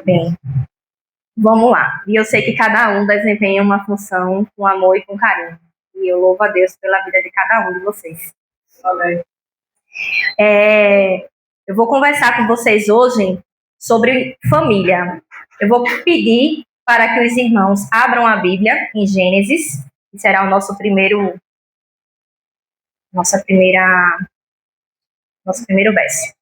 Bem, vamos lá. E eu sei que cada um desempenha uma função com amor e com carinho. E eu louvo a Deus pela vida de cada um de vocês. Amém. Eu vou conversar com vocês hoje sobre família. Eu vou pedir para que os irmãos abram a Bíblia em Gênesis, que será o nosso primeiro verso.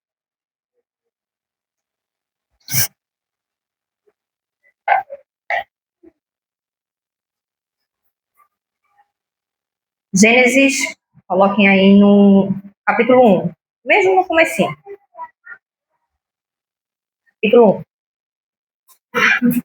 Gênesis, coloquem aí no capítulo 1, mesmo no comecinho. Capítulo 1.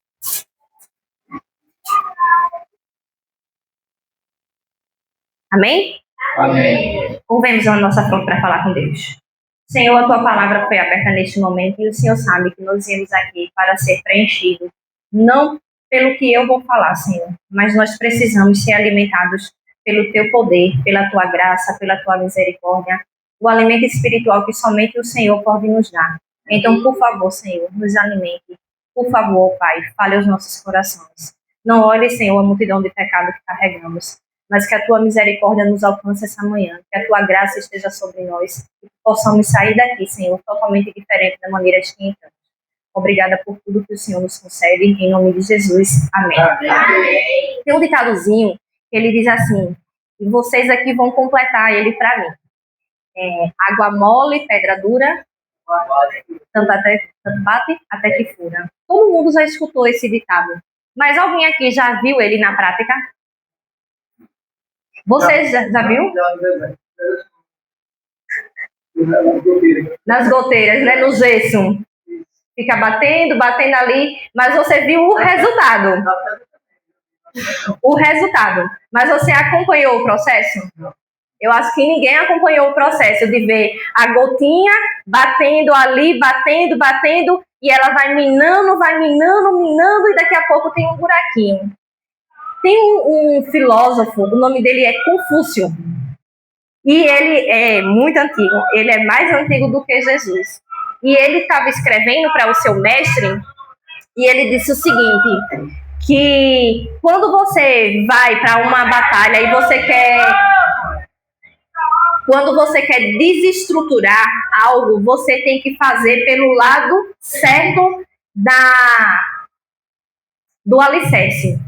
Amém? Amém. Curvemos a nossa fronte para falar com Deus. Senhor, a tua palavra foi aberta neste momento e o Senhor sabe que nós viemos aqui para ser preenchido. Não pelo que eu vou falar, Senhor, mas nós precisamos ser alimentados pelo teu poder, pela tua graça, pela tua misericórdia, o alimento espiritual que somente o Senhor pode nos dar. Então, por favor, Senhor, nos alimente. Por favor, Pai, fale aos nossos corações. Não olhe, Senhor, a multidão de pecado que carregamos, mas que a tua misericórdia nos alcance essa manhã, que a tua graça esteja sobre nós e que possamos sair daqui, Senhor, totalmente diferente da maneira que entramos. Obrigada por tudo que o Senhor nos concede, em nome de Jesus. Amém. Amém. Tem um ditadozinho que ele diz assim, e vocês aqui vão completar ele para mim. Água mole, pedra dura, tanto bate até que fura. Todo mundo já escutou esse ditado, mas alguém aqui já viu ele na prática? Você já viu? Nas goteiras, né? No gesso. Fica batendo ali, mas você viu o resultado. Mas você acompanhou o processo? Eu acho que ninguém acompanhou o processo de ver a gotinha batendo ali, batendo, e ela vai minando, e daqui a pouco tem um buraquinho. Tem um filósofo, o nome dele é Confúcio, e ele é muito antigo, ele é mais antigo do que Jesus. E ele estava escrevendo para o seu mestre, e ele disse o seguinte, que quando você vai para uma batalha e quando você quer desestruturar algo, você tem que fazer pelo lado certo do alicerce.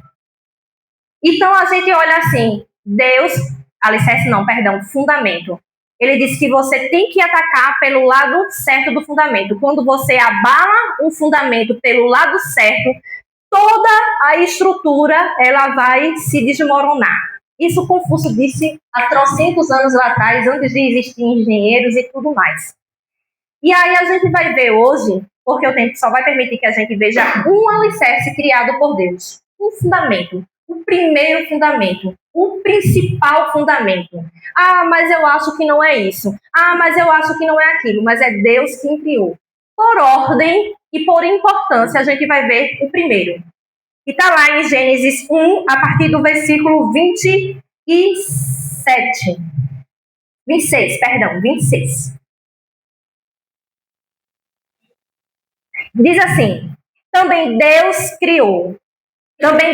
Então a gente olha assim, fundamento. Ele diz que você tem que atacar pelo lado certo do fundamento. Quando você abala um fundamento pelo lado certo, toda a estrutura ela vai se desmoronar. Isso Confúcio disse há trocentos anos lá atrás, antes de existir engenheiros e tudo mais. E aí a gente vai ver hoje, porque o tempo só vai permitir que a gente veja um alicerce criado por Deus. Um fundamento. O primeiro fundamento. O principal fundamento. Ah, mas eu acho que não é isso. Ah, mas eu acho que não é aquilo. Mas é Deus quem criou. Por ordem e por importância, a gente vai ver o primeiro. E está lá em Gênesis 1, a partir do versículo 26. Diz assim, também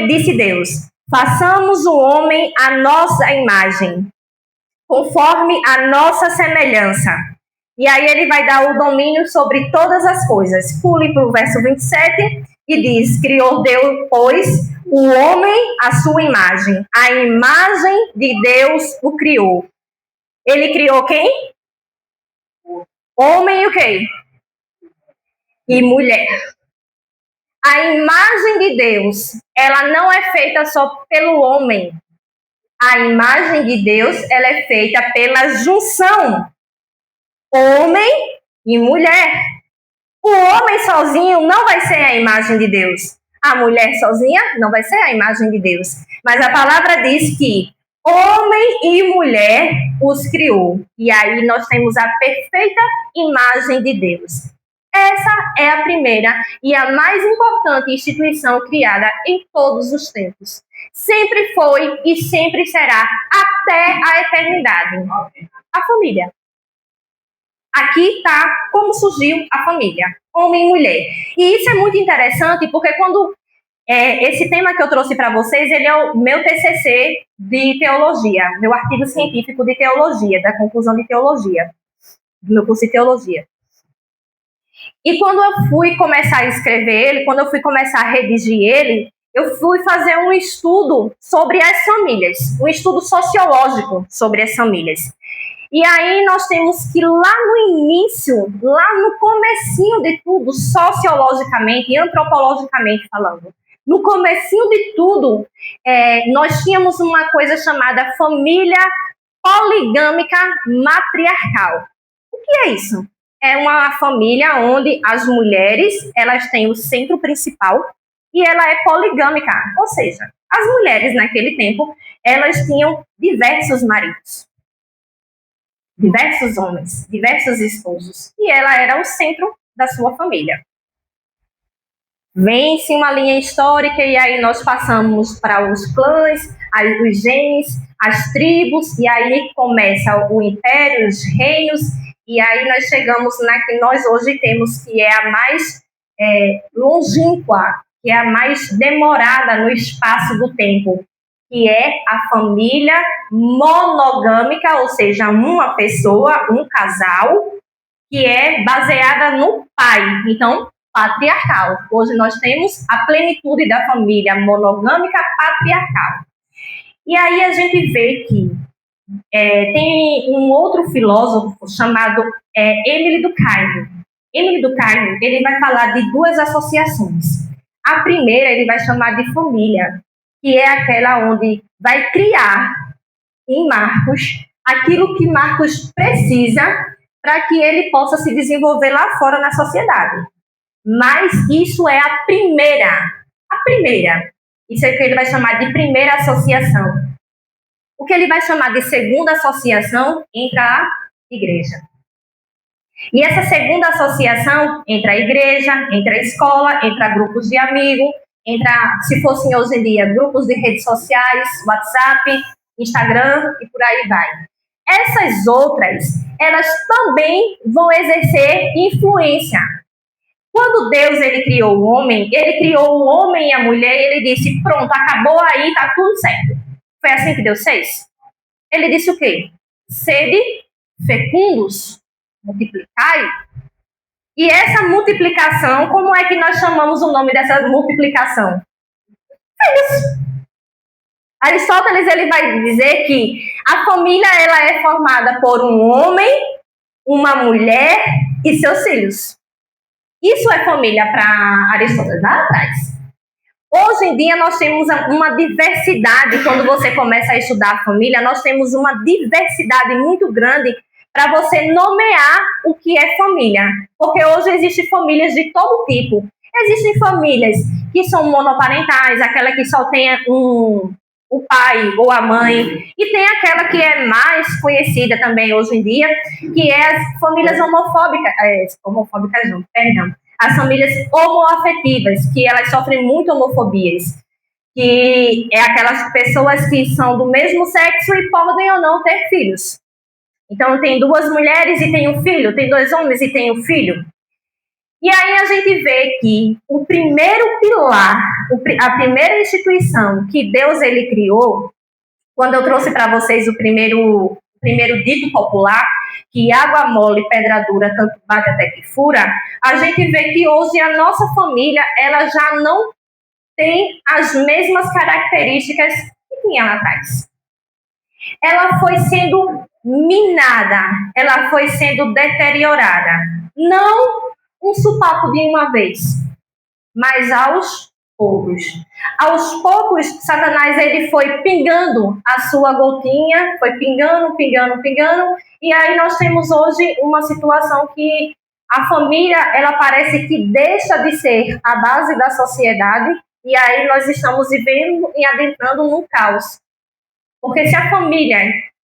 disse Deus, façamos o homem à nossa imagem, conforme a nossa semelhança. E aí ele vai dar o domínio sobre todas as coisas. Pule para o verso 27 e diz, criou Deus, pois, o homem à sua imagem. A imagem de Deus o criou. Ele criou quem? Homem e o quê? E mulher. A imagem de Deus, ela não é feita só pelo homem. A imagem de Deus, ela é feita pela junção. Homem e mulher. O homem sozinho não vai ser a imagem de Deus. A mulher sozinha não vai ser a imagem de Deus. Mas a palavra diz que homem e mulher os criou. E aí nós temos a perfeita imagem de Deus. Essa é a primeira e a mais importante instituição criada em todos os tempos. Sempre foi e sempre será até a eternidade. A família. Aqui está como surgiu a família. homem e mulher. E isso é muito interessante, porque quando esse tema que eu trouxe para vocês, ele é o meu TCC de teologia, meu artigo científico de teologia, da conclusão de teologia, do meu curso de teologia. E quando eu fui começar a escrever ele, quando eu fui começar a redigir ele, eu fui fazer um estudo sobre as famílias, um estudo sociológico sobre as famílias. E aí nós temos que lá no início, lá no comecinho de tudo, sociologicamente e antropologicamente falando, no comecinho de tudo, nós tínhamos uma coisa chamada família poligâmica matriarcal. O que é isso? É uma família onde as mulheres, elas têm o centro principal e ela é poligâmica, ou seja, as mulheres naquele tempo, elas tinham diversos maridos, diversos homens, diversos esposos, e ela era o centro da sua família. Vem-se uma linha histórica e aí nós passamos para os clãs, os genes, as tribos, e aí começa o império, os reinos, e aí nós chegamos na que nós hoje temos, que é a mais longínqua, que é a mais demorada no espaço do tempo, que é a família monogâmica, ou seja, uma pessoa, um casal, que é baseada no pai. Então, patriarcal. Hoje nós temos a plenitude da família monogâmica patriarcal. E aí a gente vê que tem um outro filósofo chamado Émile Durkheim. Émile Durkheim, ele vai falar de duas associações. A primeira ele vai chamar de família, que é aquela onde vai criar em Marcos aquilo que Marcos precisa para que ele possa se desenvolver lá fora na sociedade. Mas isso é a primeira. A primeira. Isso é o que ele vai chamar de primeira associação. O que ele vai chamar de segunda associação entra a igreja. E essa segunda associação entra a igreja, entra a escola, entra grupos de amigos, entra, se fossem hoje em dia, grupos de redes sociais, WhatsApp, Instagram e por aí vai. Essas outras, elas também vão exercer influência. Quando Deus ele criou o homem e a mulher e ele disse, pronto, acabou aí, tá tudo certo. Foi assim que Deus fez? Ele disse o quê? Sede fecundos, multiplicai. E essa multiplicação, como é que nós chamamos o nome dessa multiplicação? Filhos. Aristóteles ele vai dizer que a família ela é formada por um homem, uma mulher e seus filhos. Isso é família para Aristóteles lá atrás. Hoje em dia nós temos uma diversidade, quando você começa a estudar a família, nós temos uma diversidade muito grande para você nomear o que é família. Porque hoje existem famílias de todo tipo. Existem famílias que são monoparentais, aquela que só tem o pai ou a mãe, e tem aquela que é mais conhecida também hoje em dia, que é as famílias as famílias homoafetivas, que elas sofrem muito homofobias, que é aquelas pessoas que são do mesmo sexo e podem ou não ter filhos. Então, tem duas mulheres e tem um filho, tem dois homens e tem um filho. E aí a gente vê que o primeiro pilar, a primeira instituição que Deus ele criou, quando eu trouxe para vocês o primeiro dito popular, que água mole, pedra dura, tanto bate até que fura, a gente vê que hoje a nossa família ela já não tem as mesmas características que tinha lá atrás. Ela foi sendo minada, ela foi sendo deteriorada. Não um supapo de uma vez, mas aos poucos. Aos poucos, Satanás ele foi pingando a sua gotinha, foi pingando, e aí nós temos hoje uma situação que a família, ela parece que deixa de ser a base da sociedade, e aí nós estamos vivendo e adentrando num caos. Porque se a família,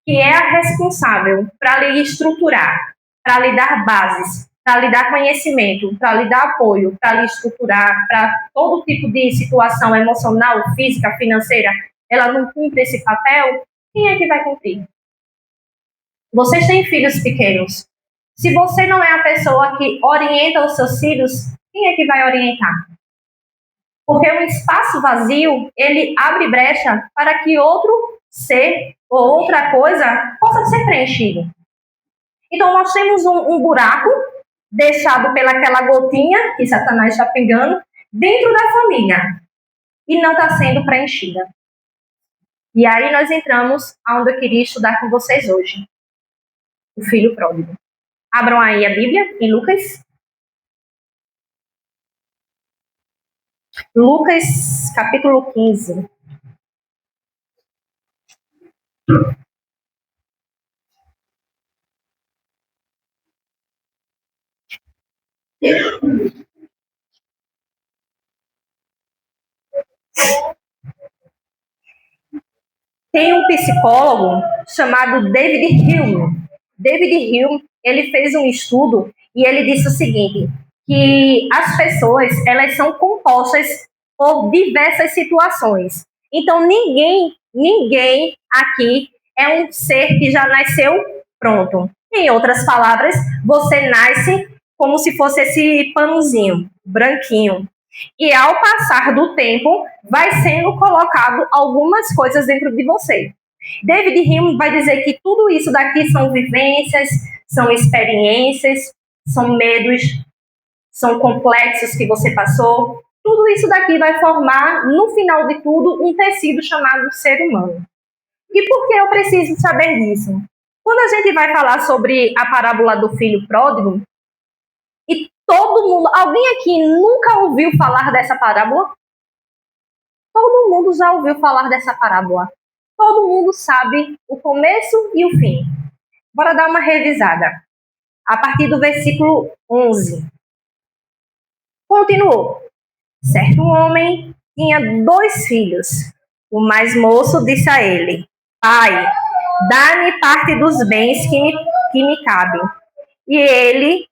que é a responsável para lhe estruturar, para lhe dar bases, para lhe dar conhecimento, para lhe dar apoio, para lhe estruturar, para todo tipo de situação emocional, física, financeira, ela não cumpre esse papel, quem é que vai cumprir? Vocês têm filhos pequenos. Se você não é a pessoa que orienta os seus filhos, quem é que vai orientar? Porque um espaço vazio, ele abre brecha para que outro ser ou outra coisa possa ser preenchido. Então, nós temos um buraco deixado pelaquela gotinha que Satanás está pegando dentro da família e não está sendo preenchida. E aí nós entramos aonde eu queria estudar com vocês hoje. O filho pródigo. Abram aí a Bíblia em Lucas. Lucas, capítulo 15. Tem um psicólogo chamado David Hume. David Hume, ele fez um estudo e ele disse o seguinte, que as pessoas, elas são compostas por diversas situações. Então, ninguém aqui é um ser que já nasceu pronto. Em outras palavras, você nasce como se fosse esse panozinho, branquinho. E ao passar do tempo, vai sendo colocado algumas coisas dentro de você. David Hume vai dizer que tudo isso daqui são vivências, são experiências, são medos, são complexos que você passou. Tudo isso daqui vai formar, no final de tudo, um tecido chamado ser humano. E por que eu preciso saber disso? Quando a gente vai falar sobre a parábola do filho pródigo, e todo mundo, alguém aqui nunca ouviu falar dessa parábola? Todo mundo já ouviu falar dessa parábola. Todo mundo sabe o começo e o fim. Bora dar uma revisada. A partir do versículo 11. Continuou. Certo homem tinha 2 filhos. O mais moço disse a ele: Pai, dá-me parte dos bens que me cabem. E ele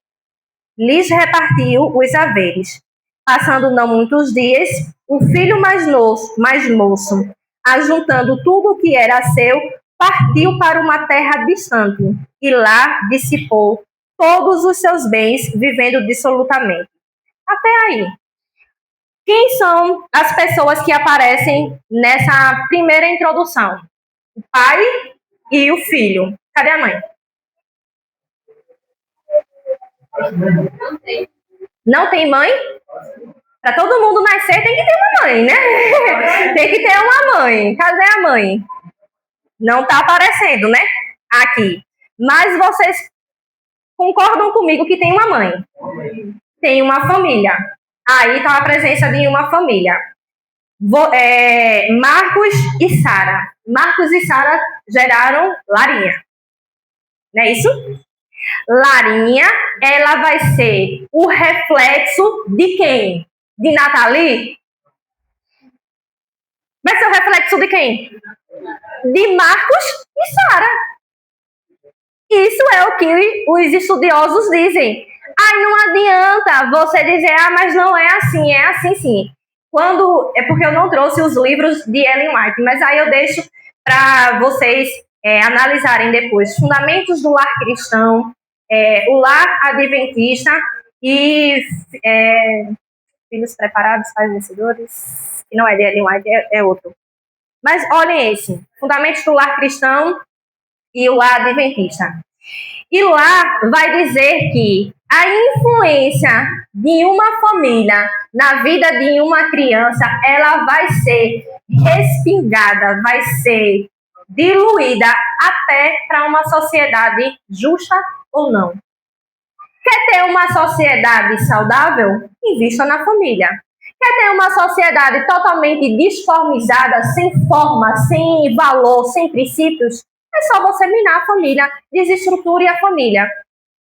lhes repartiu os haveres. Passando não muitos dias, o filho mais moço, ajuntando tudo o que era seu, partiu para uma terra distante e lá dissipou todos os seus bens, vivendo dissolutamente. Até aí. Quem são as pessoas que aparecem nessa primeira introdução? O pai e o filho. Cadê a mãe? Não tem mãe? Para todo mundo nascer tem que ter uma mãe, né? Tem que ter uma mãe. Cadê a mãe? Não está aparecendo, né? Aqui. Mas vocês concordam comigo que tem uma mãe? Tem uma família. Aí está a presença de uma família. Marcos e Sara. Marcos e Sara geraram Larinha. Não é isso? Larinha, ela vai ser o reflexo de quem? De Nathalie? Vai ser o reflexo de quem? De Marcos e Sara. Isso é o que os estudiosos dizem. Aí não adianta você dizer, mas não é assim sim. É porque eu não trouxe os livros de Ellen White, mas aí eu deixo para vocês analisarem depois. Fundamentos do lar cristão, o lar adventista e filhos preparados, pais vencedores, que não é de Ellen White, é outro. Mas olhem esse, fundamentos do lar cristão e o lar adventista. E lá vai dizer que a influência de uma família na vida de uma criança, ela vai ser respingada, vai ser diluída até para uma sociedade justa ou não. Quer ter uma sociedade saudável? Invista na família. Quer ter uma sociedade totalmente desformizada, sem forma, sem valor, sem princípios? É só você minar a família, desestruture a família.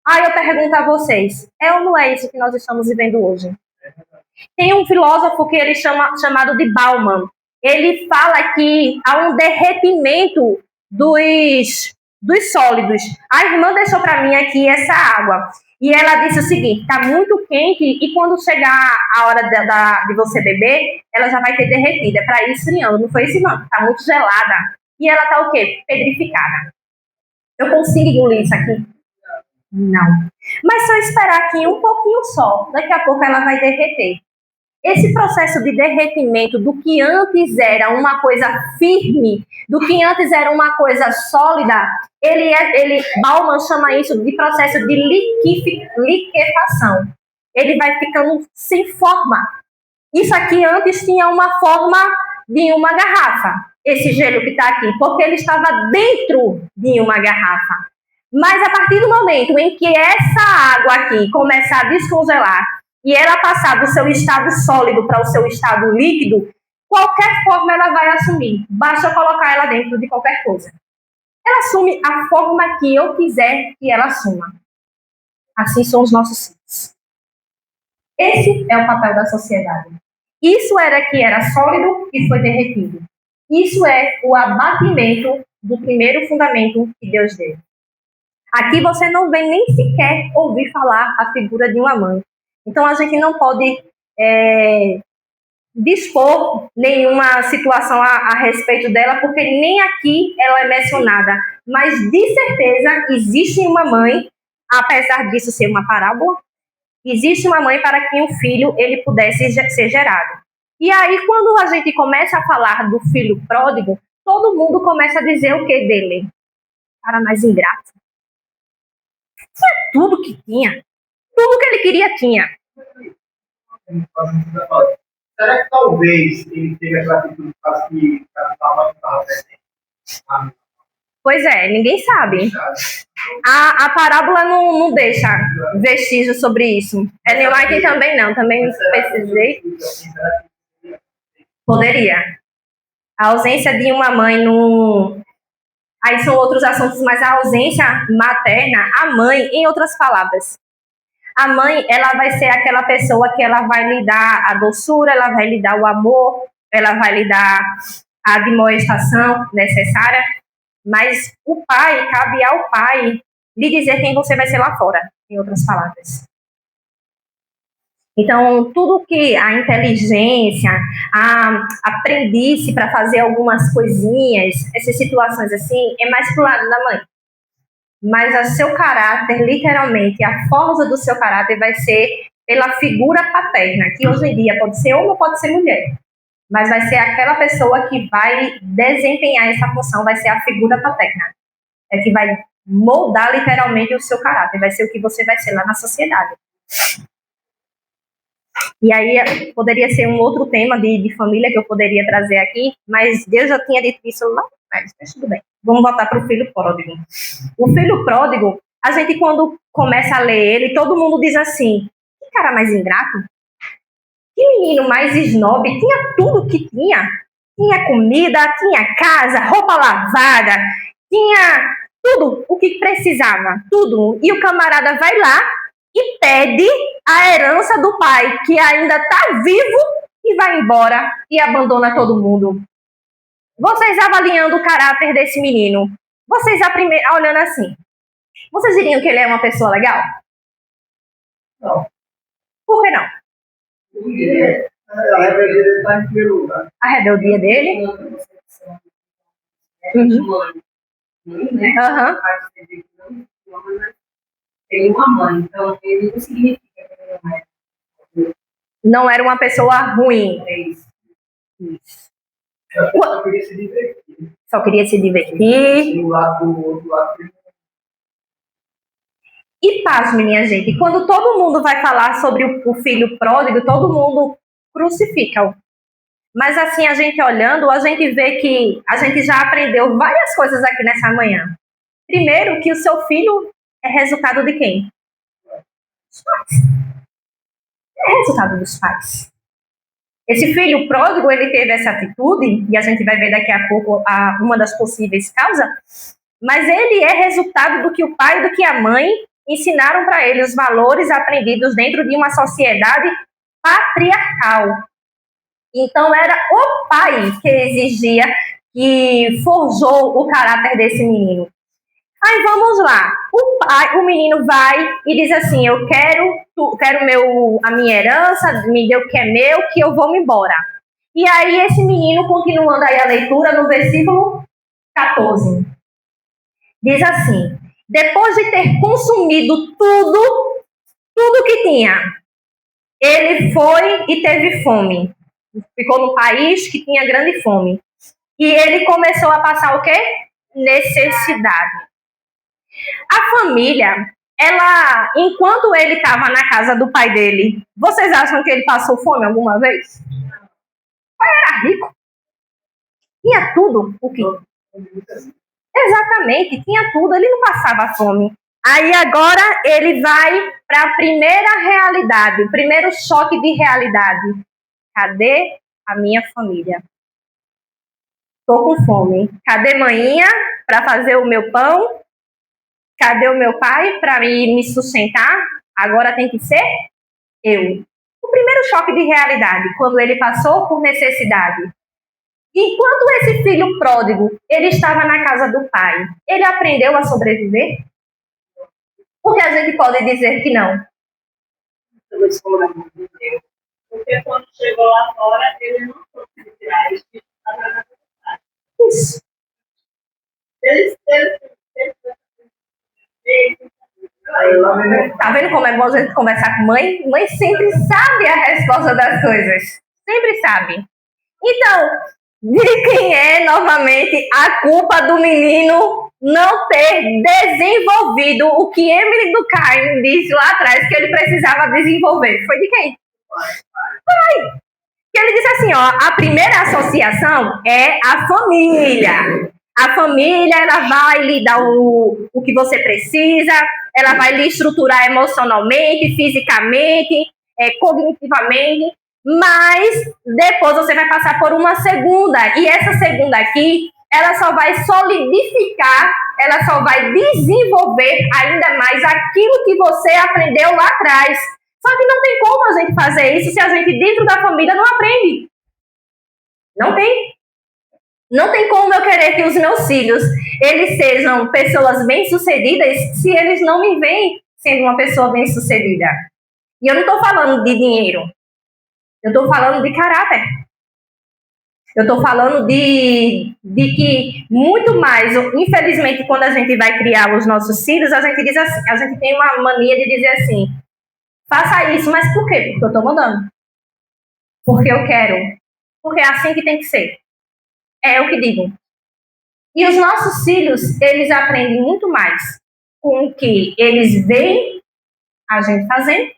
Aí eu pergunto a vocês, ou não é isso que nós estamos vivendo hoje? Tem um filósofo que ele chamado de Bauman. Ele fala que há um derretimento dos sólidos. A irmã deixou para mim aqui essa água. E ela disse o seguinte, está muito quente e quando chegar a hora de você beber, ela já vai ter derretido. É para ir esfriando, não foi isso não, está muito gelada. E ela está o quê? Pedrificada. Eu consigo engolir isso aqui? Não. Mas só esperar aqui um pouquinho só. Daqui a pouco ela vai derreter. Esse processo de derretimento do que antes era uma coisa firme, do que antes era uma coisa sólida, Bauman chama isso de processo de liquefação. Ele vai ficando sem forma. Isso aqui antes tinha uma forma de uma garrafa, esse gelo que está aqui, porque ele estava dentro de uma garrafa. Mas a partir do momento em que essa água aqui começar a descongelar e ela passar do seu estado sólido para o seu estado líquido, qualquer forma ela vai assumir. Basta eu colocar ela dentro de qualquer coisa. Ela assume a forma que eu quiser que ela assuma. Assim são os nossos filhos. Esse é o papel da sociedade. Isso era que era sólido e foi derretido. Isso é o abatimento do primeiro fundamento que Deus deu. Aqui você não vem nem sequer ouvir falar a figura de uma mãe. Então a gente não pode dispor nenhuma situação a respeito dela, porque nem aqui ela é mencionada. Mas de certeza existe uma mãe, apesar disso ser uma parábola, existe uma mãe para que um filho ele pudesse ser gerado. E aí, quando a gente começa a falar do filho pródigo, todo mundo começa a dizer o que dele? Cara mais ingrato. Tinha tudo que tinha. Tudo que ele queria tinha. Será que talvez ele teve aquela atitude que estava presente? Pois é, ninguém sabe. A parábola não deixa vestígios sobre isso. Ellen White também não, também pesquisei. Poderia. A ausência de uma mãe no... Aí são outros assuntos, mas a ausência materna, a mãe, em outras palavras, a mãe, ela vai ser aquela pessoa que ela vai lhe dar a doçura, ela vai lhe dar o amor, ela vai lhe dar a admoestação necessária, mas o pai, cabe ao pai lhe dizer quem você vai ser lá fora, em outras palavras. Então, tudo que a inteligência, a aprendice para fazer algumas coisinhas, essas situações assim, é mais pro lado da mãe. Mas o seu caráter, literalmente, a força do seu caráter vai ser pela figura paterna, que hoje em dia pode ser homem ou pode ser mulher. Mas vai ser aquela pessoa que vai desempenhar essa função, vai ser a figura paterna. É que vai moldar literalmente o seu caráter, vai ser o que você vai ser lá na sociedade. E aí poderia ser um outro tema de família que eu poderia trazer aqui, mas Deus já tinha dito isso lá atrás, mas tudo bem. Vamos voltar para o filho pródigo. O filho pródigo, a gente quando começa a ler ele, todo mundo diz assim, que cara mais ingrato, que menino mais snob, tinha tudo que tinha. Tinha comida, tinha casa, roupa lavada, tinha tudo o que precisava, tudo. E o camarada vai lá e pede a herança do pai, que ainda está vivo, e vai embora e abandona todo mundo. Vocês avaliando o caráter desse menino, vocês olhando assim, vocês diriam que ele é uma pessoa legal? Não. Por que não? A rebeldia dele está em primeiro lugar. A rebeldia dele? Tem uma mãe, então ele não significa que ele não é. Não era uma pessoa ruim. É isso. Só queria se divertir. Só queria se divertir. Do outro lado. E pasme, minha gente, quando todo mundo vai falar sobre o filho pródigo, todo mundo crucifica-o. Mas assim, a gente olhando, a gente vê que a gente já aprendeu várias coisas aqui nessa manhã. Primeiro, que o seu filho é resultado de quem? Dos pais. É resultado dos pais. Esse filho pródigo, ele teve essa atitude, e a gente vai ver daqui a pouco uma das possíveis causas, mas ele é resultado do que o pai e do que a mãe ensinaram para ele, os valores aprendidos dentro de uma sociedade patriarcal. Então, era o pai que exigia, que forjou o caráter desse menino. Aí, vamos lá. O menino vai e diz assim, eu quero a minha herança, me dê o que é meu, que eu vou me embora. E aí, esse menino, continuando aí a leitura, no versículo 14, diz assim, depois de ter consumido tudo que tinha, ele foi e teve fome. Ficou num país que tinha grande fome. E ele começou a passar o quê? Necessidade. A família, ela, enquanto ele estava na casa do pai dele, vocês acham que ele passou fome alguma vez? O pai era rico. Tinha tudo o que... Exatamente, tinha tudo, ele não passava fome. Aí agora ele vai para a primeira realidade, o primeiro choque de realidade. Cadê a minha família? Estou com fome. Cadê manhinha para fazer o meu pão? Cadê o meu pai para me sustentar? Agora tem que ser eu. O primeiro choque de realidade, quando ele passou por necessidade. Enquanto esse filho pródigo, ele estava na casa do pai, ele aprendeu a sobreviver? Porque a gente pode dizer que não. Porque quando chegou lá fora, ele não conseguiu tirar isso. Isso. Tá vendo como é bom a gente conversar com mãe? Mãe sempre sabe a resposta das coisas. Sempre sabe. Então, de quem é, novamente, a culpa do menino não ter desenvolvido o que Emily Durkheim disse lá atrás que ele precisava desenvolver? Foi de quem? Pai. Que ele disse assim, ó, a primeira associação é a família. A família, ela vai lhe dar o que você precisa, ela vai lhe estruturar emocionalmente, fisicamente, cognitivamente, mas depois você vai passar por uma segunda, e essa segunda aqui, ela só vai solidificar, ela só vai desenvolver ainda mais aquilo que você aprendeu lá atrás. Só que não tem como a gente fazer isso se a gente dentro da família não aprende. Não tem. Não tem como eu querer que os meus filhos, eles sejam pessoas bem-sucedidas se eles não me veem sendo uma pessoa bem-sucedida. E eu não estou falando de dinheiro. Eu estou falando de caráter. Eu estou falando de que muito mais, infelizmente, quando a gente vai criar os nossos filhos, a gente diz assim, a gente tem uma mania de dizer assim, faça isso, mas por quê? Porque eu estou mandando. Porque eu quero. Porque é assim que tem que ser. É o que digo. E os nossos filhos, eles aprendem muito mais com o que eles veem a gente fazendo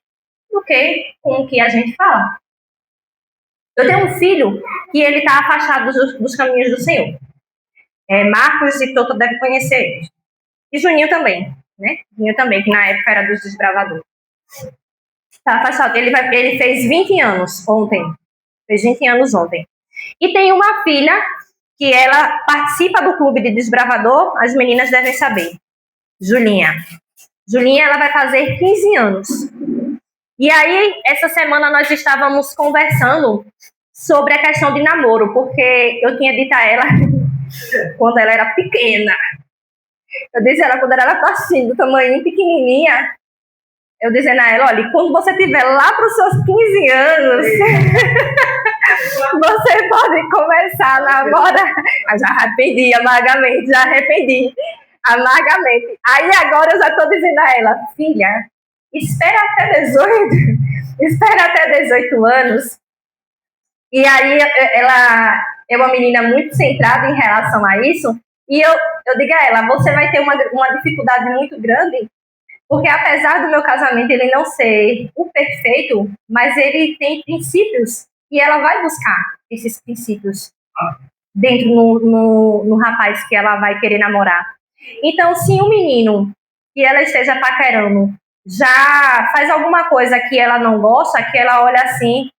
do que com o que a gente fala. Eu tenho um filho que ele está afastado dos caminhos do Senhor. Marcos e Toto devem conhecer ele. E Juninho também, né? Juninho também, que na época era dos desbravadores. Está afastado. Ele fez 20 anos ontem. Fez 20 anos ontem. E tem uma filha que ela participa do clube de desbravador, as meninas devem saber. Julinha. Julinha, ela vai fazer 15 anos. E aí, essa semana nós estávamos conversando sobre a questão de namoro, porque eu tinha dito a ela quando ela era pequena. Eu disse a ela quando ela era assim, do tamanho pequenininha, eu dizendo a ela, olha, quando você estiver lá para os seus 15 anos, você pode começar a namorar. Mas já arrependi amargamente, já arrependi amargamente. Aí agora eu já estou dizendo a ela, filha, espera até 18 anos. E aí ela é uma menina muito centrada em relação a isso. E eu digo a ela, você vai ter uma dificuldade muito grande, porque apesar do meu casamento ele não ser o perfeito, mas ele tem princípios e ela vai buscar esses princípios dentro no rapaz que ela vai querer namorar. Então, se um menino que ela esteja paquerando já faz alguma coisa que ela não gosta, que ela olha assim,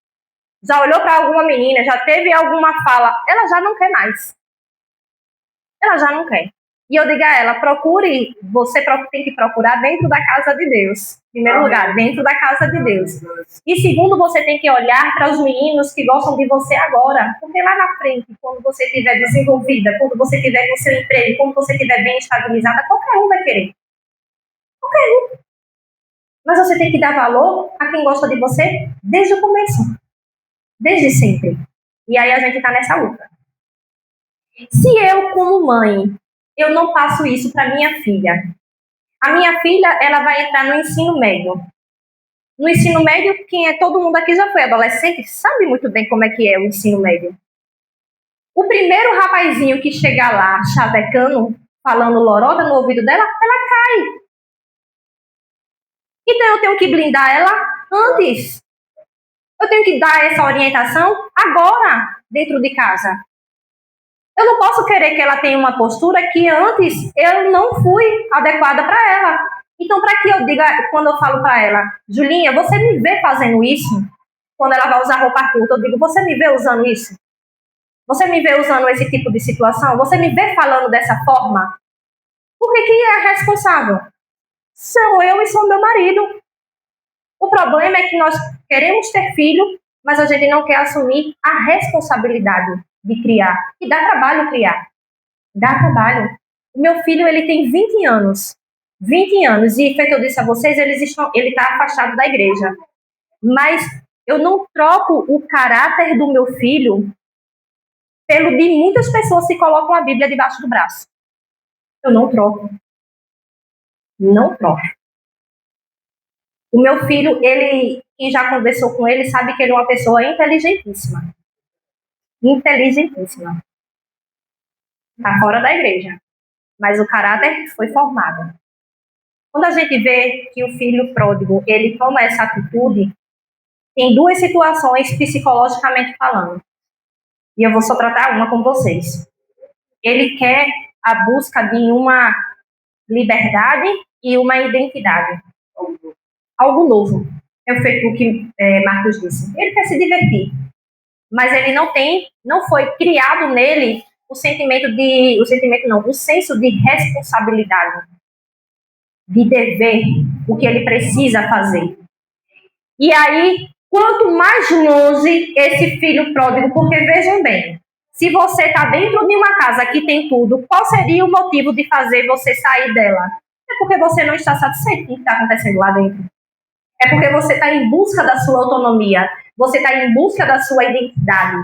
já olhou para alguma menina, já teve alguma fala, ela já não quer mais. Ela já não quer. E eu digo a ela, você tem que procurar dentro da casa de Deus. Em primeiro lugar, dentro da casa de Deus. E segundo, você tem que olhar para os meninos que gostam de você agora. Porque lá na frente, quando você estiver desenvolvida, quando você estiver com seu emprego, quando você estiver bem estabilizada, qualquer um vai querer. Qualquer um. Mas você tem que dar valor a quem gosta de você desde o começo. Desde sempre. E aí a gente está nessa luta. Se eu, como mãe, eu não passo isso para minha filha, A minha filha, ela vai entrar no ensino médio. No ensino médio, todo mundo aqui já foi adolescente, sabe muito bem como é que é o ensino médio. O primeiro rapazinho que chegar lá, chavecando, falando loroda no ouvido dela, ela cai. Então eu tenho que blindar ela antes. Eu tenho que dar essa orientação agora, dentro de casa. Eu não posso querer que ela tenha uma postura que antes eu não fui adequada para ela. Então, para que eu diga, quando eu falo para ela, Julinha, você me vê fazendo isso? Quando ela vai usar roupa curta, eu digo, você me vê usando isso? Você me vê usando esse tipo de situação? Você me vê falando dessa forma? Porque quem é responsável? Sou eu e sou meu marido. O problema é que nós queremos ter filho, mas a gente não quer assumir a responsabilidade de criar. E dá trabalho criar. Dá trabalho. O meu filho, ele tem 20 anos. 20 anos. E, feito eu disse a vocês, ele está afastado da igreja. Mas eu não troco o caráter do meu filho pelo de muitas pessoas que colocam a Bíblia debaixo do braço. Eu não troco. Não troco. O meu filho, quem já conversou com ele, sabe que ele é uma pessoa inteligentíssima. Inteligentíssima. Está fora da igreja. Mas o caráter foi formado. Quando a gente vê que o filho pródigo, ele toma essa atitude, tem duas situações psicologicamente falando. E eu vou só tratar uma com vocês. Ele quer a busca de uma liberdade e uma identidade. Algo novo. É o que Marcos disse. Ele quer se divertir. Mas ele não foi criado nele o senso de responsabilidade, de dever, o que ele precisa fazer. E aí, quanto mais longe esse filho pródigo, porque vejam bem, se você está dentro de uma casa que tem tudo, qual seria o motivo de fazer você sair dela? É porque você não está satisfeito com o que está acontecendo lá dentro. É porque você está em busca da sua autonomia, você está em busca da sua identidade.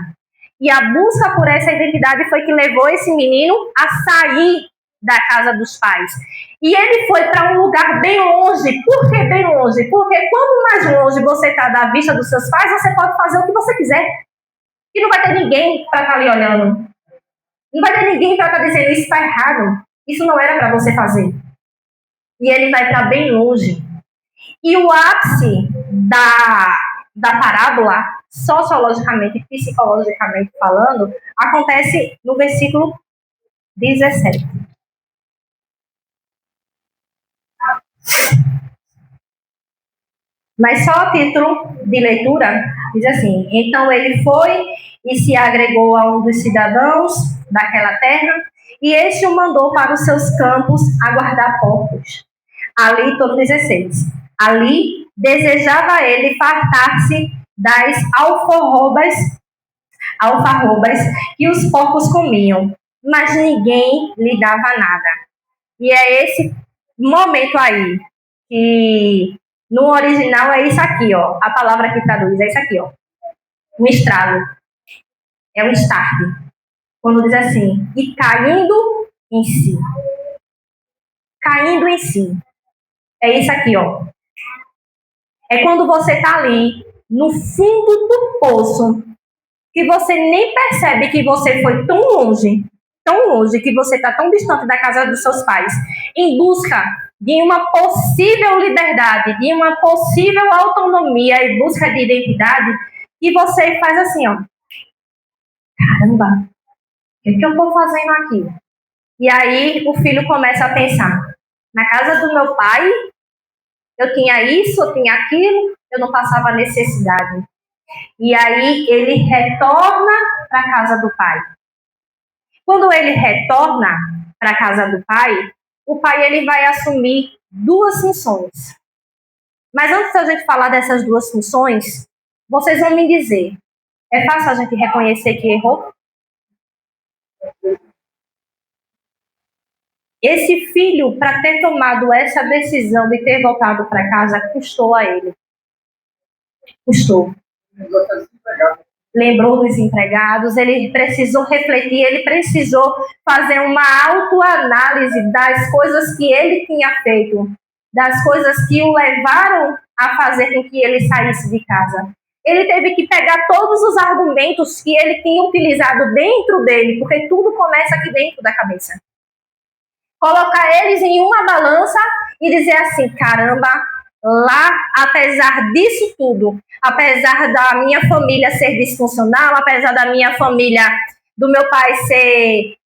E a busca por essa identidade foi que levou esse menino a sair da casa dos pais. E ele foi para um lugar bem longe. Por que bem longe? Porque quanto mais longe você está da vista dos seus pais, você pode fazer o que você quiser. E não vai ter ninguém para estar ali olhando. Não vai ter ninguém para estar dizendo isso está errado. Isso não era para você fazer. E ele vai para bem longe. E o ápice da parábola, sociologicamente e psicologicamente falando, acontece no versículo 17. Mas só a título de leitura, diz assim: então ele foi e se agregou a um dos cidadãos daquela terra, e este o mandou para os seus campos a guardar porcos. Ali, todo 16. Ali desejava ele fartar-se das alfarrobas que os porcos comiam, mas ninguém lhe dava nada. E é esse momento aí que no original é isso aqui, ó. A palavra que traduz é isso aqui, ó. Um estrago. É um start. Quando diz assim, e caindo em si. Caindo em si. É isso aqui, ó. É quando você está ali, no fundo do poço, que você nem percebe que você foi tão longe, que você está tão distante da casa dos seus pais, em busca de uma possível liberdade, de uma possível autonomia e busca de identidade, que você faz assim, ó. Caramba, o que eu estou fazendo aqui? E aí o filho começa a pensar, na casa do meu pai, eu tinha isso, eu tinha aquilo, eu não passava necessidade. E aí ele retorna para a casa do pai. Quando ele retorna para a casa do pai, o pai ele vai assumir duas funções. Mas antes da gente falar dessas duas funções, vocês vão me dizer, é fácil a gente reconhecer que errou? Esse filho, para ter tomado essa decisão de ter voltado para casa, custou a ele. Custou. lembrou dos empregados, ele precisou refletir, ele precisou fazer uma autoanálise das coisas que ele tinha feito, das coisas que o levaram a fazer com que ele saísse de casa. Ele teve que pegar todos os argumentos que ele tinha utilizado dentro dele, porque tudo começa aqui dentro da cabeça. Colocar eles em uma balança e dizer assim, caramba, lá, apesar disso tudo, apesar da minha família ser disfuncional, apesar da minha família, do meu pai ser,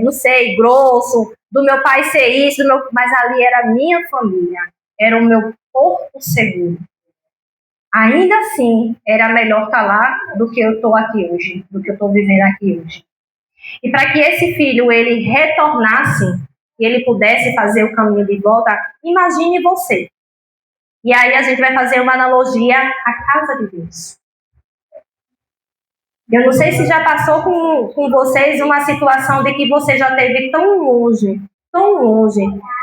não sei, grosso, do meu pai ser isso, mas ali era a minha família, era o meu porto seguro. Ainda assim, era melhor estar lá do que eu estou aqui hoje, do que eu estou vivendo aqui hoje. E para que esse filho, ele retornasse, e ele pudesse fazer o caminho de volta, imagine você. E aí a gente vai fazer uma analogia à casa de Deus. Eu não sei se já passou com vocês uma situação de que você já esteve tão longe,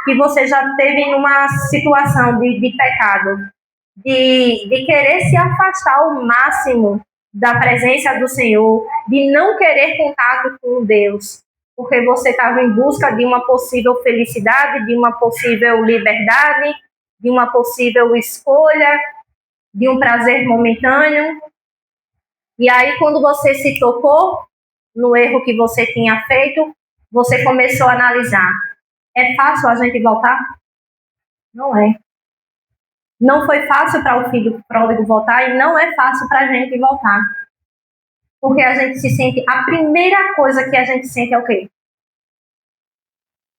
que você já esteve em uma situação de pecado, de querer se afastar ao máximo da presença do Senhor, de não querer contato com Deus, porque você estava em busca de uma possível felicidade, de uma possível liberdade, de uma possível escolha, de um prazer momentâneo. E aí, quando você se tocou no erro que você tinha feito, você começou a analisar. É fácil a gente voltar? Não é. Não foi fácil para o filho pródigo voltar e não é fácil para a gente voltar. Porque a gente se sente... A primeira coisa que a gente sente é o quê?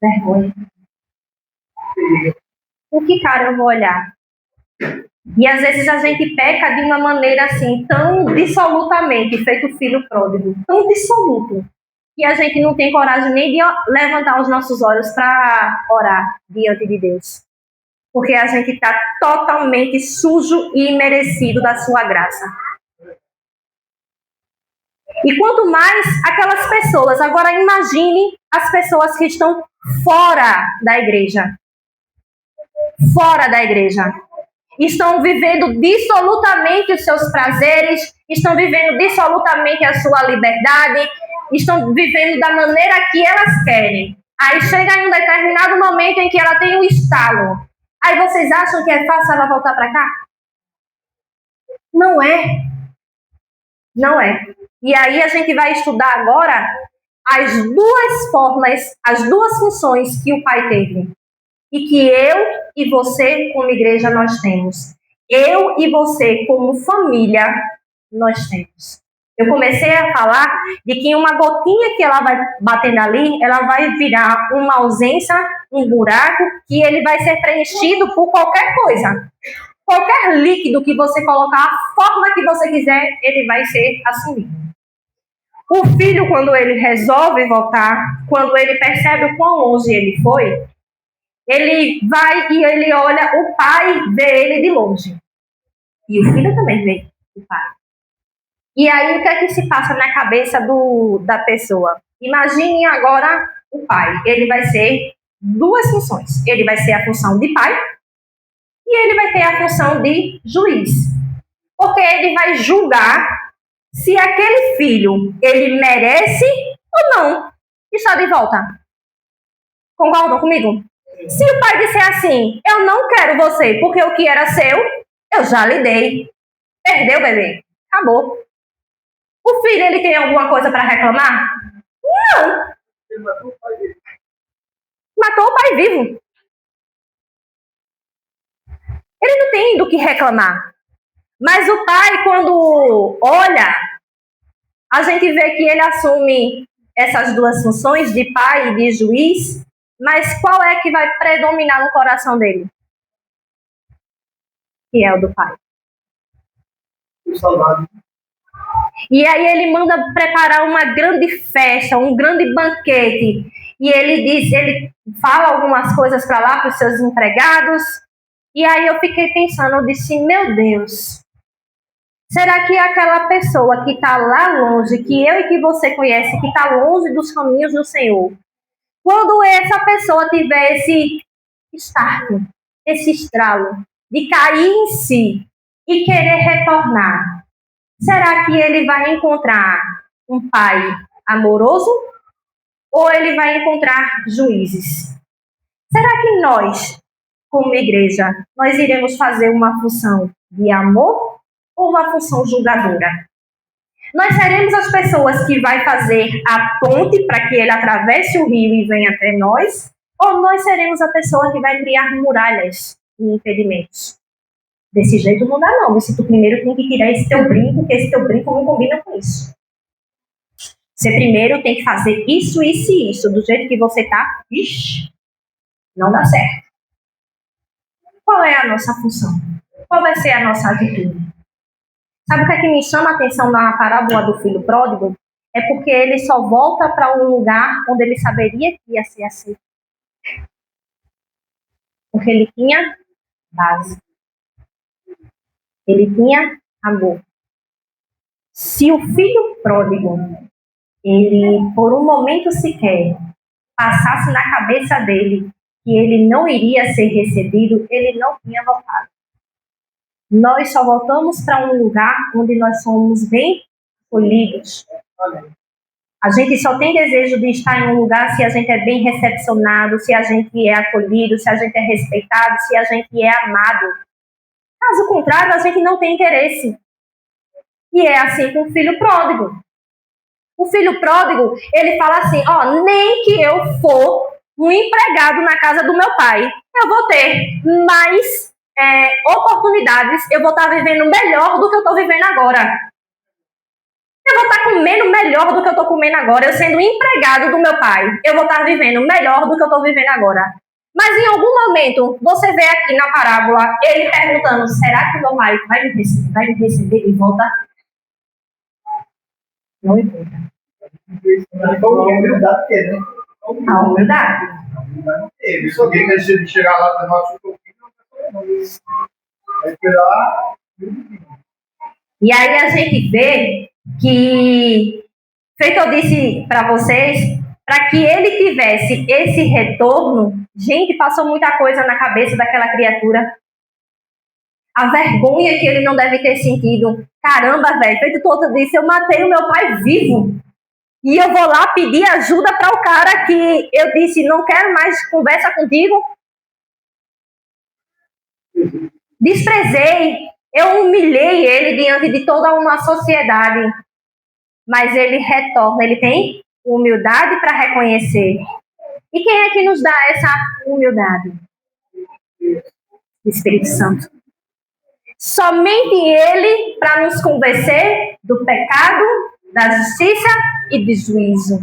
Vergonha. O que cara eu vou olhar? E às vezes a gente peca de uma maneira assim, tão dissolutamente, feito filho pródigo, tão dissoluto, que a gente não tem coragem nem de levantar os nossos olhos para orar diante de Deus. Porque a gente está totalmente sujo e imerecido da sua graça. E quanto mais aquelas pessoas, agora imagine as pessoas que estão fora da igreja. Fora da igreja. Estão vivendo dissolutamente os seus prazeres, estão vivendo dissolutamente a sua liberdade, estão vivendo da maneira que elas querem. Aí chega em um determinado momento em que ela tem um estalo. Aí vocês acham que é fácil ela voltar para cá? Não é. Não é. E aí a gente vai estudar agora as duas formas, as duas funções que o pai teve. E que eu e você, como igreja, nós temos. Eu e você, como família, nós temos. Eu comecei a falar de que uma gotinha que ela vai batendo ali, ela vai virar uma ausência, um buraco, que ele vai ser preenchido por qualquer coisa. Qualquer líquido que você colocar, a forma que você quiser, ele vai ser assumido. O filho, quando ele resolve voltar, quando ele percebe o quão longe ele foi, ele vai e ele olha, o pai vê ele de longe. E o filho também vê o pai. E aí, o que é que se passa na cabeça da pessoa? Imagine agora o pai. Ele vai ser duas funções. Ele vai ser a função de pai e ele vai ter a função de juiz. Porque ele vai julgar se aquele filho, ele merece ou não estar de volta. Concordam comigo? Se o pai disser assim, eu não quero você porque o que era seu, eu já lhe dei. Perdeu, bebê. Acabou. O filho, ele tem alguma coisa para reclamar? Não. Ele matou o pai dele. Matou o pai vivo. Ele não tem do que reclamar. Mas o pai, quando olha, a gente vê que ele assume essas duas funções de pai e de juiz, mas qual é que vai predominar no coração dele? Que é o do pai. O saudade. E aí ele manda preparar uma grande festa, um grande banquete. E ele fala algumas coisas para lá, para os seus empregados. E aí eu fiquei pensando, eu disse, meu Deus, será que aquela pessoa que está lá longe, que eu e que você conhece, que está longe dos caminhos do Senhor, quando essa pessoa tiver esse start, esse estralo, de cair em si e querer retornar, Será que ele vai encontrar um pai amoroso ou ele vai encontrar juízes? Será que nós, como igreja, nós iremos fazer uma função de amor ou uma função julgadora? Nós seremos as pessoas que vai fazer a ponte para que ele atravesse o rio e venha até nós? Ou nós seremos a pessoa que vai criar muralhas e impedimentos? Desse jeito não dá não. Se tu primeiro tem que tirar esse teu brinco, porque esse teu brinco não combina com isso. Você primeiro tem que fazer isso, isso e isso. Do jeito que você tá, ixi, não dá certo. Qual é a nossa função? Qual vai ser a nossa atitude? Sabe o que é que me chama a atenção na parábola do filho pródigo? É porque ele só volta para um lugar onde ele saberia que ia ser aceito. Porque ele tinha base. Ele tinha amor. Se o filho pródigo, ele, por um momento sequer, passasse na cabeça dele que ele não iria ser recebido, ele não tinha voltado. Nós só voltamos para um lugar onde nós somos bem acolhidos. A gente só tem desejo de estar em um lugar se a gente é bem recepcionado, se a gente é acolhido, se a gente é respeitado, se a gente é amado. Caso contrário, a gente não tem interesse. E é assim com o filho pródigo. O filho pródigo, ele fala assim, ó, nem que eu for um empregado na casa do meu pai, eu vou ter mais oportunidades, eu vou estar vivendo melhor do que eu estou vivendo agora. Eu vou estar comendo melhor do que eu estou comendo agora, eu sendo empregado do meu pai, eu vou estar vivendo melhor do que eu estou vivendo agora. Mas em algum momento, você vê aqui na parábola, ele perguntando, será que o meu pai vai me receber de volta? Não importa. A humildade dele, né? A humildade. Se alguém quer chegar lá para nós, vai esperar. E aí a gente vê que, feito eu disse para vocês, para que ele tivesse esse retorno, gente, passou muita coisa na cabeça daquela criatura. A vergonha que ele não deve ter sentido. Caramba, velho, feito todo disse, eu matei o meu pai vivo. E eu vou lá pedir ajuda para o cara que eu disse, não quero mais conversa contigo. Desprezei, eu humilhei ele diante de toda uma sociedade. Mas ele retorna, ele tem humildade para reconhecer. E quem é que nos dá essa humildade? O Espírito Santo. Somente ele para nos convencer do pecado, da justiça e do juízo.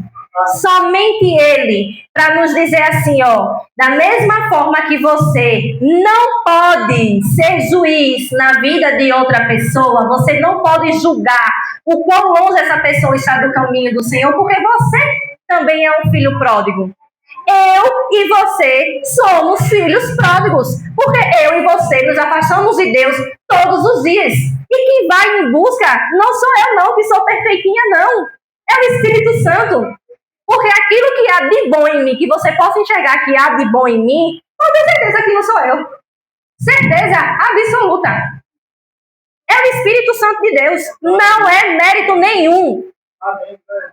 Somente ele para nos dizer assim, ó, da mesma forma que você não pode ser juiz na vida de outra pessoa, você não pode julgar o quão longe essa pessoa está do caminho do Senhor, porque você também é um filho pródigo. Eu e você somos filhos pródigos, porque eu e você nos afastamos de Deus todos os dias. E quem vai em busca não sou eu não, que sou perfeitinha não. É o Espírito Santo. Porque aquilo que há de bom em mim, que você possa enxergar que há de bom em mim, pode ter certeza que não sou eu. Certeza absoluta. É o Espírito Santo de Deus. Não é mérito nenhum.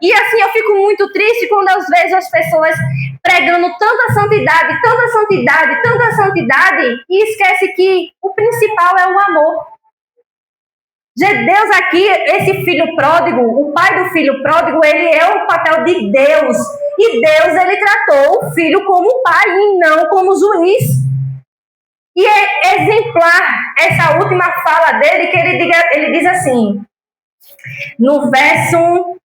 E assim eu fico muito triste quando eu vejo as pessoas pregando tanta santidade, tanta santidade, tanta santidade, e esquece que o principal é o amor. Deus aqui, esse filho pródigo, o pai do filho pródigo, ele é o papel de Deus. E Deus, ele tratou o filho como pai e não como juiz. E é exemplar essa última fala dele, que ele diz assim, no verso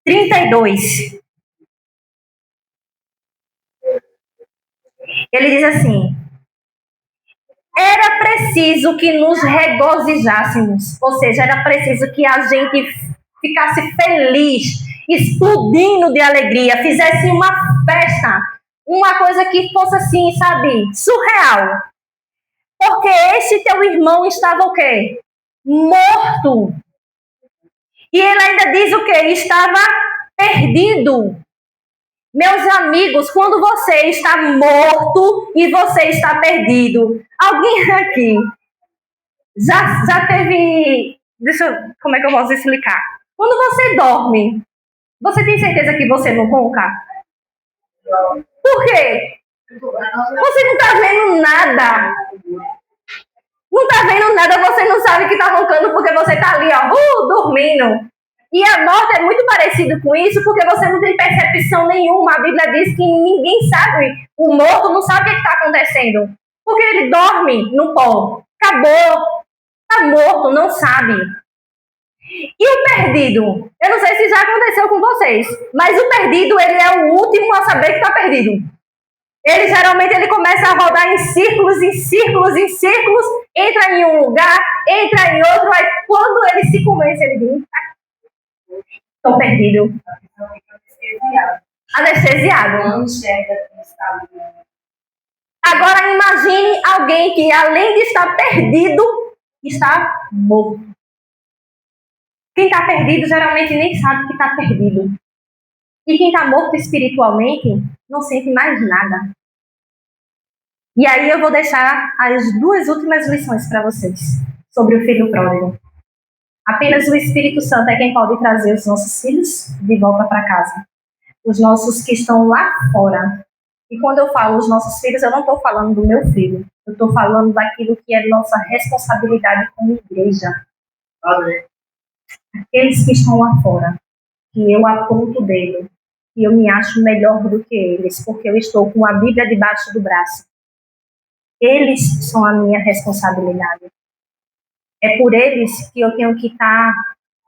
32. Ele diz assim, era preciso que nos regozijássemos, ou seja, era preciso que a gente ficasse feliz, explodindo de alegria, fizesse uma festa, uma coisa que fosse assim, sabe, surreal. Porque esse teu irmão estava o quê? Morto. E ele ainda diz o quê? Estava perdido. Meus amigos, quando você está morto e você está perdido, alguém aqui já teve Como é que eu posso explicar? Quando você dorme, você tem certeza que você não ronca? Por quê? Você não tá vendo nada. Não tá vendo nada, você não sabe que tá roncando porque você tá ali, ó, dormindo. E a morte é muito parecida com isso porque você não tem percepção nenhuma. A Bíblia diz que ninguém sabe, o morto não sabe o que está acontecendo. Porque ele dorme no pó. Acabou. Tá morto, não sabe. E o perdido? Eu não sei se já aconteceu com vocês, mas o perdido, ele é o último a saber que está perdido. Ele geralmente começa a rodar em círculos, entra em um lugar, entra em outro, aí quando ele se convence, ele diz, estou perdido. Anestesiado. Não enxerga que está ali. Agora imagine alguém que, além de estar perdido, está morto. Quem está perdido geralmente nem sabe que está perdido. E quem está morto espiritualmente não sente mais nada. E aí eu vou deixar as 2 últimas lições para vocês sobre o filho pródigo. Apenas o Espírito Santo é quem pode trazer os nossos filhos de volta para casa. Os nossos que estão lá fora. E quando eu falo os nossos filhos, eu não estou falando do meu filho. Eu estou falando daquilo que é nossa responsabilidade como igreja. Amém. Aqueles que estão lá fora, que eu aponto o dedo, que eu me acho melhor do que eles, porque eu estou com a Bíblia debaixo do braço. Eles são a minha responsabilidade. É por eles que eu tenho que estar.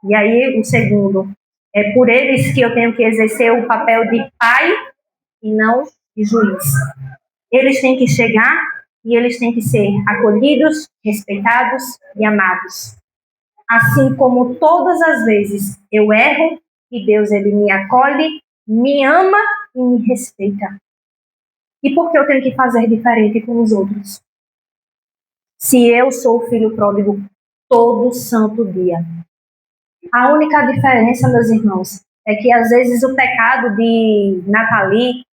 E aí, o segundo, é por eles que eu tenho que exercer o papel de pai e não de juiz. Eles têm que chegar e eles têm que ser acolhidos, respeitados e amados. Assim como todas as vezes eu erro e Deus ele me acolhe, me ama e me respeita. E por que eu tenho que fazer diferente com os outros? Se eu sou o filho pródigo todo santo dia. A única diferença, meus irmãos, é que às vezes o pecado de Nathalie,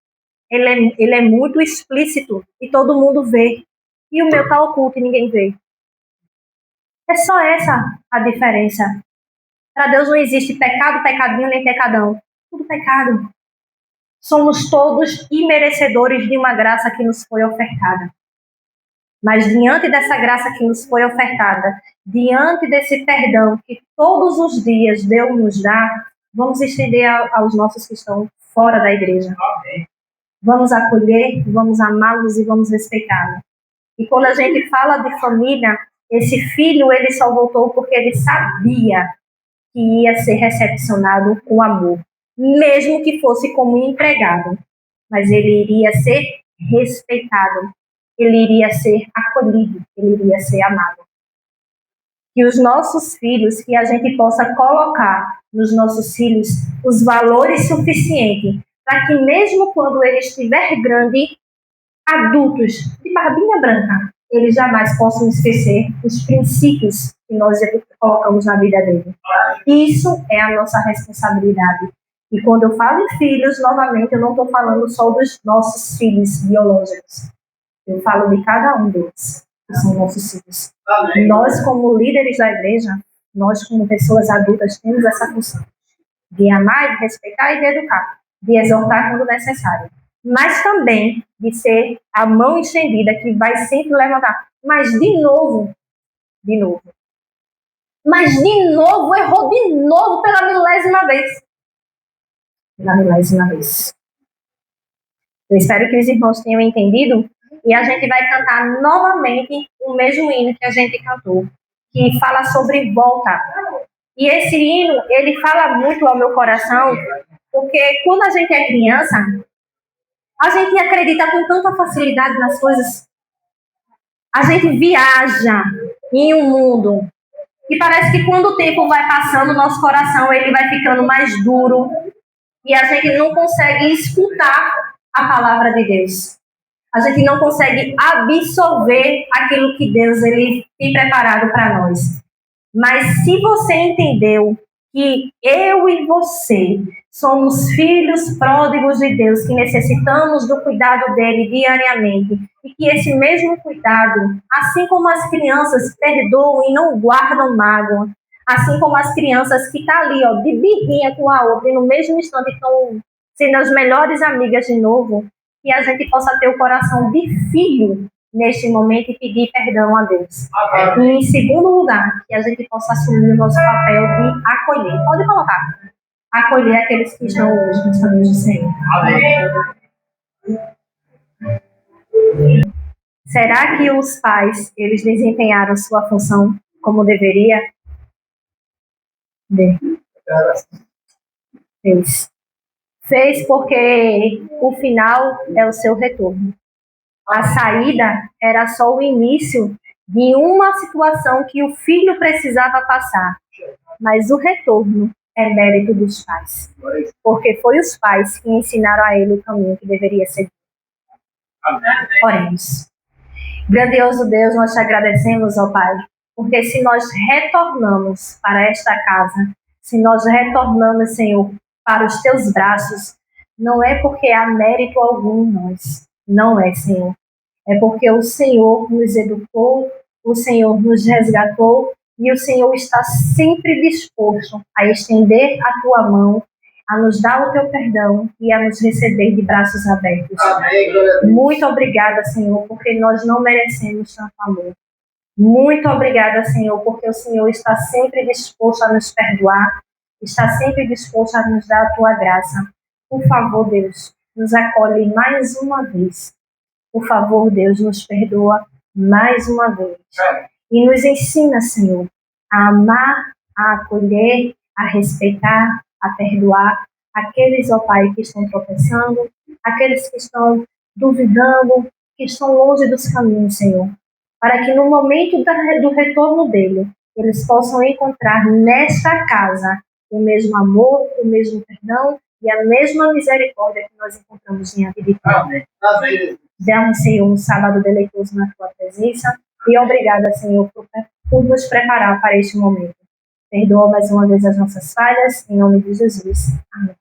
ele é muito explícito e todo mundo vê. E o meu está oculto e ninguém vê. É só essa a diferença. Para Deus não existe pecado, pecadinho, nem pecadão. Tudo pecado. Somos todos imerecedores de uma graça que nos foi ofertada. Mas diante dessa graça que nos foi ofertada, diante desse perdão que todos os dias Deus nos dá, vamos estender aos nossos que estão fora da igreja. Amém. Vamos acolher, vamos amá-los e vamos respeitá-los. E quando a gente fala de família, esse filho ele só voltou porque ele sabia que ia ser recepcionado com amor, mesmo que fosse como empregado, mas ele iria ser respeitado, ele iria ser acolhido, ele iria ser amado. Que os nossos filhos, que a gente possa colocar nos nossos filhos os valores suficientes para que mesmo quando ele estiver grande, adultos de barbinha branca, eles jamais possam esquecer os princípios que nós colocamos na vida dele. Isso é a nossa responsabilidade. E quando eu falo em filhos, novamente, eu não estou falando só dos nossos filhos biológicos. Eu falo de cada um deles, que são nossos filhos. Amém. Nós, como líderes da igreja, nós, como pessoas adultas, temos essa função de amar, de respeitar e de educar, de exortar quando necessário. Mas também de ser a mão estendida que vai sempre levantar. Mas de novo. Mas de novo, errou de novo pela milésima vez. Eu espero que os irmãos tenham entendido e a gente vai cantar novamente o mesmo hino que a gente cantou, que fala sobre volta. E esse hino, ele fala muito ao meu coração, porque quando a gente é criança, a gente acredita com tanta facilidade nas coisas. A gente viaja em um mundo e parece que quando o tempo vai passando, nosso coração ele vai ficando mais duro e a gente não consegue escutar a palavra de Deus. A gente não consegue absorver aquilo que Deus ele tem preparado para nós. Mas se você entendeu que eu e você somos filhos pródigos de Deus, que necessitamos do cuidado dele diariamente, e que esse mesmo cuidado, assim como as crianças perdoam e não guardam mágoa, Assim como as crianças que estão ali, ó, de birrinha com a outra, e no mesmo instante estão sendo as melhores amigas de novo, que a gente possa ter o coração de filho neste momento e pedir perdão a Deus. E em segundo lugar, que a gente possa assumir o nosso papel de acolher. Pode colocar. Acolher aqueles que estão hoje nos caminhos do Senhor. Será que os pais, eles desempenharam sua função como deveria? Fez porque o final é o seu retorno. A saída era só o início de uma situação que o filho precisava passar. Mas o retorno é mérito dos pais. Porque foi os pais que ensinaram a ele o caminho que deveria seguir. Oremos. Grandioso Deus, nós te agradecemos, ó Pai, porque se nós retornamos para esta casa, se nós retornamos, Senhor, para os teus braços, não é porque há mérito algum em nós, não é, Senhor. É porque o Senhor nos educou, o Senhor nos resgatou e o Senhor está sempre disposto a estender a tua mão, a nos dar o teu perdão e a nos receber de braços abertos. Amém, glória a Deus. Muito obrigada, Senhor, porque nós não merecemos tanto amor. Muito obrigada, Senhor, porque o Senhor está sempre disposto a nos perdoar, está sempre disposto a nos dar a tua graça. Por favor, Deus, nos acolhe mais uma vez. Por favor, Deus, nos perdoa mais uma vez. E nos ensina, Senhor, a amar, a acolher, a respeitar, a perdoar aqueles, ó Pai, que estão tropeçando, aqueles que estão duvidando, que estão longe dos caminhos, Senhor. Para que no momento do retorno dele, eles possam encontrar nesta casa o mesmo amor, o mesmo perdão e a mesma misericórdia que nós encontramos em a vida eterna. Dá-nos, Senhor, um sábado deleitoso na tua presença e obrigada, Senhor, por nos preparar para este momento. Perdoa mais uma vez as nossas falhas, em nome de Jesus. Amém.